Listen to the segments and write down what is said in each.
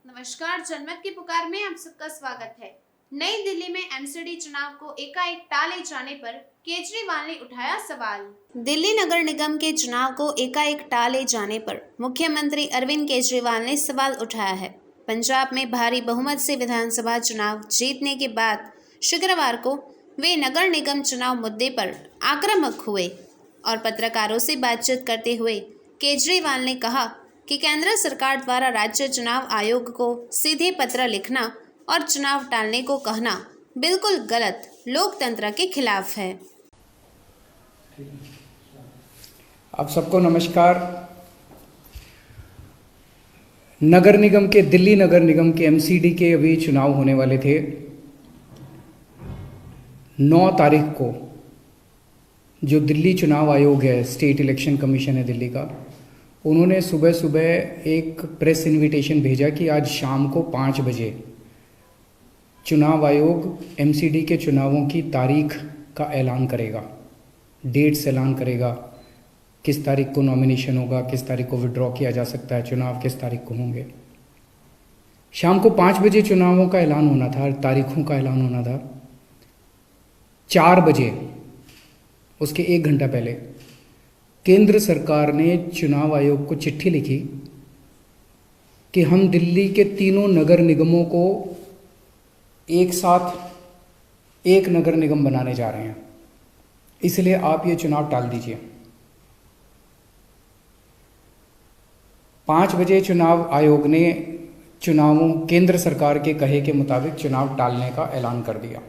नमस्कार, जनमत की पुकार में आप सबका स्वागत है। नई दिल्ली में एमसीडी चुनाव को एकाएक टाले जाने पर केजरीवाल ने उठाया सवाल। दिल्ली नगर निगम के चुनाव को एकाएक टाले जाने पर मुख्यमंत्री अरविंद केजरीवाल ने सवाल उठाया है। पंजाब में भारी बहुमत से विधानसभा चुनाव जीतने के बाद शुक्रवार को वे नगर निगम चुनाव मुद्दे पर आक्रामक हुए और पत्रकारों से बातचीत करते हुए केजरीवाल ने कहा कि केंद्र सरकार द्वारा राज्य चुनाव आयोग को सीधे पत्र लिखना और चुनाव टालने को कहना बिल्कुल गलत, लोकतंत्र के खिलाफ है। आप सबको नमस्कार। नगर निगम के दिल्ली नगर निगम के एमसीडी के अभी चुनाव होने वाले थे। 9 तारीख को जो दिल्ली चुनाव आयोग है, स्टेट इलेक्शन कमीशन है दिल्ली का, उन्होंने सुबह सुबह एक प्रेस इनविटेशन भेजा कि आज शाम को 5 बजे चुनाव आयोग एमसीडी के चुनावों की तारीख का ऐलान करेगा, डेट्स ऐलान करेगा, किस तारीख को नॉमिनेशन होगा, किस तारीख को विड्रॉ किया जा सकता है, चुनाव किस तारीख को होंगे। शाम को 5 बजे चुनावों का ऐलान होना था, तारीखों का ऐलान होना था। 4 बजे, उसके 1 घंटा पहले, केंद्र सरकार ने चुनाव आयोग को चिट्ठी लिखी कि हम दिल्ली के तीनों नगर निगमों को एक साथ एक नगर निगम बनाने जा रहे हैं, इसलिए आप ये चुनाव टाल दीजिए। 5 बजे चुनाव आयोग ने चुनावों केंद्र सरकार के कहे के मुताबिक चुनाव टालने का ऐलान कर दिया।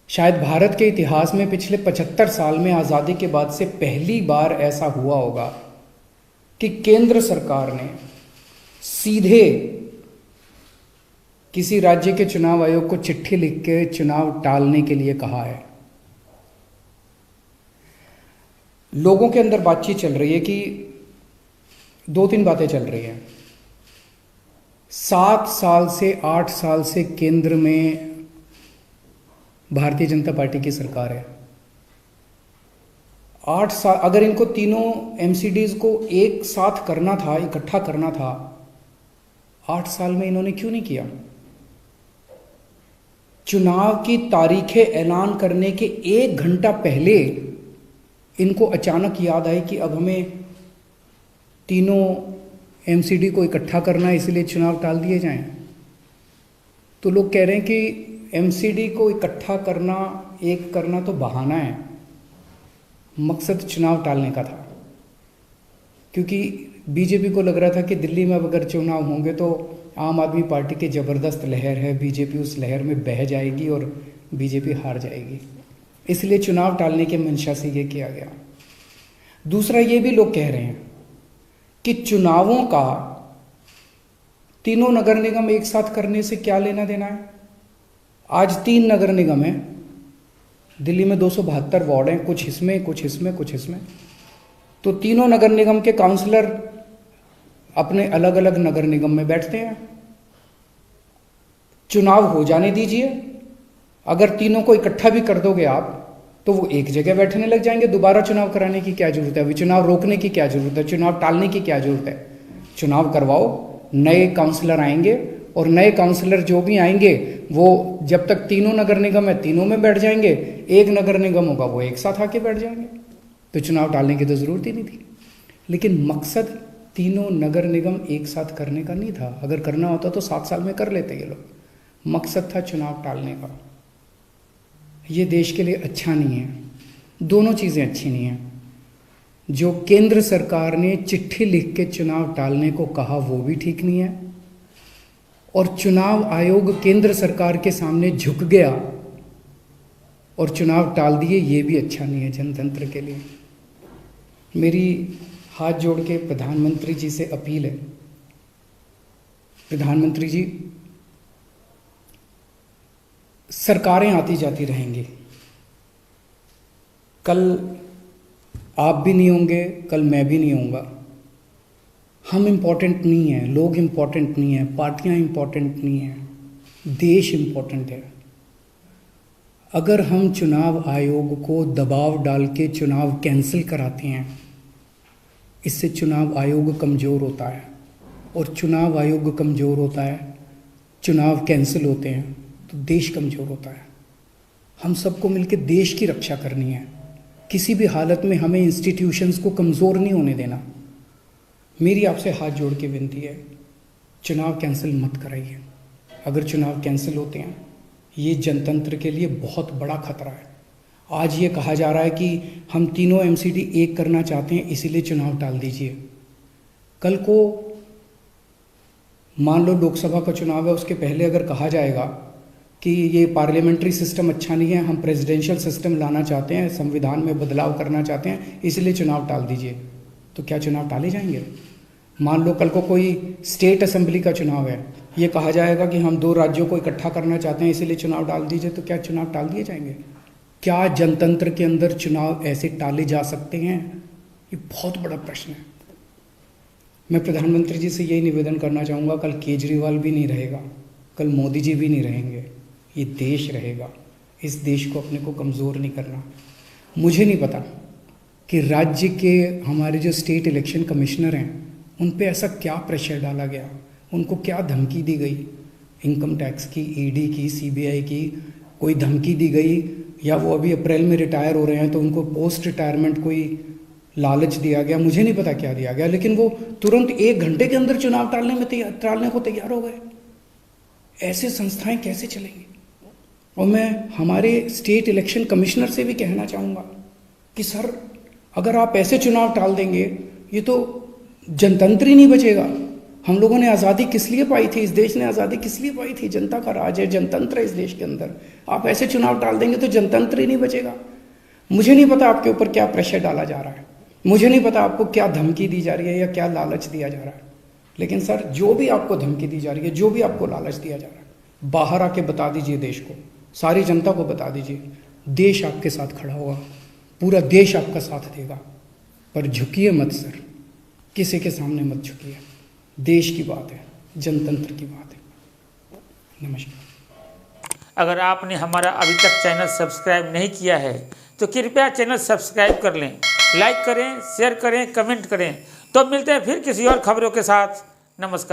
शायद भारत के इतिहास में पिछले 75 साल में आज़ादी के बाद से पहली बार ऐसा हुआ होगा कि केंद्र सरकार ने सीधे किसी राज्य के चुनाव आयोग को चिट्ठी लिख के चुनाव टालने के लिए कहा है। लोगों के अंदर बातचीत चल रही है कि 2-3 बातें चल रही हैं। 7 साल से 8 साल से केंद्र में भारतीय जनता पार्टी की सरकार है। 8 साल, अगर इनको तीनों एमसीडीज को एक साथ करना था, इकट्ठा करना था, 8 साल में इन्होंने क्यों नहीं किया? चुनाव की तारीखें ऐलान करने के 1 घंटा पहले इनको अचानक याद आई कि अब हमें तीनों एमसीडी को इकट्ठा करना है, इसलिए चुनाव टाल दिए जाएं। तो लोग कह रहे हैं कि एमसीडी को इकट्ठा करना, एक करना तो बहाना है, मकसद चुनाव टालने का था। क्योंकि बीजेपी को लग रहा था कि दिल्ली में अब अगर चुनाव होंगे तो आम आदमी पार्टी की ज़बरदस्त लहर है, बीजेपी उस लहर में बह जाएगी और बीजेपी हार जाएगी, इसलिए चुनाव टालने के मंशा से ये किया गया। दूसरा, ये भी लोग कह रहे हैं कि चुनावों का तीनों नगर निगम एक साथ करने से क्या लेना देना है। आज 3 नगर निगम हैं दिल्ली में, 272 वार्ड हैं, कुछ इसमें कुछ इसमें कुछ इसमें। तो तीनों नगर निगम के काउंसलर अपने अलग अलग नगर निगम में बैठते हैं। चुनाव हो जाने दीजिए। अगर तीनों को इकट्ठा भी कर दोगे आप तो वो एक जगह बैठने लग जाएंगे। दोबारा चुनाव कराने की क्या जरूरत है? अभी चुनाव रोकने की क्या जरूरत है? चुनाव टालने की क्या जरूरत है? चुनाव करवाओ, नए काउंसलर आएंगे और नए काउंसलर जो भी आएंगे वो जब तक तीनों नगर निगम है तीनों में बैठ जाएंगे, एक नगर निगम होगा वो एक साथ आके बैठ जाएंगे। तो चुनाव टालने की तो जरूरत ही नहीं थी। लेकिन मकसद तीनों नगर निगम एक साथ करने का नहीं था। अगर करना होता तो 7 साल में कर लेते ये लोग। मकसद था चुनाव टालने का। ये देश के लिए अच्छा नहीं है। दोनों चीज़ें अच्छी नहीं हैं। जो केंद्र सरकार ने चिट्ठी लिख के चुनाव टालने को कहा वो भी ठीक नहीं है, और चुनाव आयोग केंद्र सरकार के सामने झुक गया और चुनाव टाल दिए, ये भी अच्छा नहीं है जनतंत्र के लिए। मेरी हाथ जोड़ के प्रधानमंत्री जी से अपील है, प्रधानमंत्री जी, सरकारें आती जाती रहेंगी, कल आप भी नहीं होंगे, कल मैं भी नहीं होऊंगा। हम इम्पोर्टेंट नहीं हैं, लोग इम्पोर्टेंट नहीं हैं, पार्टियां इम्पोर्टेंट नहीं हैं, देश इम्पोर्टेंट है। अगर हम चुनाव आयोग को दबाव डाल के चुनाव कैंसिल कराते हैं, इससे चुनाव आयोग कमज़ोर होता है। और चुनाव आयोग कमज़ोर होता है, चुनाव कैंसिल होते हैं, तो देश कमज़ोर होता है। हम सबको मिलकर देश की रक्षा करनी है। किसी भी हालत में हमें इंस्टीट्यूशंस को कमज़ोर नहीं होने देना। मेरी आपसे हाथ जोड़ के विनती है, चुनाव कैंसिल मत कराइए। अगर चुनाव कैंसिल होते हैं, ये जनतंत्र के लिए बहुत बड़ा खतरा है। आज ये कहा जा रहा है कि हम तीनों एमसीडी एक करना चाहते हैं, इसीलिए चुनाव टाल दीजिए। कल को मान लो लोकसभा का चुनाव है, उसके पहले अगर कहा जाएगा कि ये पार्लियामेंट्री सिस्टम अच्छा नहीं है, हम प्रेसिडेंशियल सिस्टम लाना चाहते हैं, संविधान में बदलाव करना चाहते हैं, इसलिए चुनाव टाल दीजिए, तो क्या चुनाव टाले जाएंगे? मान लो कल को कोई स्टेट असेंबली का चुनाव है, ये कहा जाएगा कि हम 2 राज्यों को इकट्ठा करना चाहते हैं, इसीलिए चुनाव टाल दीजिए, तो क्या चुनाव टाल दिए जाएंगे? क्या जनतंत्र के अंदर चुनाव ऐसे टाले जा सकते हैं? ये बहुत बड़ा प्रश्न है। मैं प्रधानमंत्री जी से यही निवेदन करना चाहूँगा, कल केजरीवाल भी नहीं रहेगा, कल मोदी जी भी नहीं रहेंगे, ये देश रहेगा। इस देश को अपने को कमज़ोर नहीं करना। मुझे नहीं पता कि राज्य के हमारे जो स्टेट इलेक्शन कमिश्नर हैं उन पे ऐसा क्या प्रेशर डाला गया, उनको क्या धमकी दी गई, इनकम टैक्स की, ईडी की, सीबीआई की कोई धमकी दी गई, या वो अभी अप्रैल में रिटायर हो रहे हैं तो उनको पोस्ट रिटायरमेंट कोई लालच दिया गया, मुझे नहीं पता क्या दिया गया, लेकिन वो तुरंत 1 घंटे के अंदर चुनाव टालने को तैयार हो गए। ऐसे संस्थाएं कैसे चलेंगी? और मैं हमारे स्टेट इलेक्शन कमिश्नर से भी कहना चाहूँगा कि सर, अगर आप ऐसे चुनाव टाल देंगे, ये तो जनतंत्र ही नहीं बचेगा। हम लोगों ने आज़ादी किस लिए पाई थी? इस देश ने आज़ादी किस लिए पाई थी? जनता का राज है, जनतंत्र है इस देश के अंदर। आप ऐसे चुनाव टाल देंगे तो जनतंत्र ही नहीं बचेगा। मुझे नहीं पता आपके ऊपर क्या प्रेशर डाला जा रहा है, मुझे नहीं पता आपको क्या धमकी दी जा रही है या क्या लालच दिया जा रहा है, लेकिन सर, जो भी आपको धमकी दी जा रही है, जो भी आपको लालच दिया जा रहा है, बाहर आके बता दीजिए देश को, सारी जनता को बता दीजिए। देश आपके साथ खड़ा होगा, पूरा देश आपका साथ देगा। पर झुकिए मत सर, किसी के सामने मत झुकिए। देश की बात है, जनतंत्र की बात है। नमस्कार। अगर आपने हमारा अभी तक चैनल सब्सक्राइब नहीं किया है तो कृपया चैनल सब्सक्राइब कर लें, लाइक करें, शेयर करें, कमेंट करें। तो मिलते हैं फिर किसी और खबरों के साथ। नमस्कार।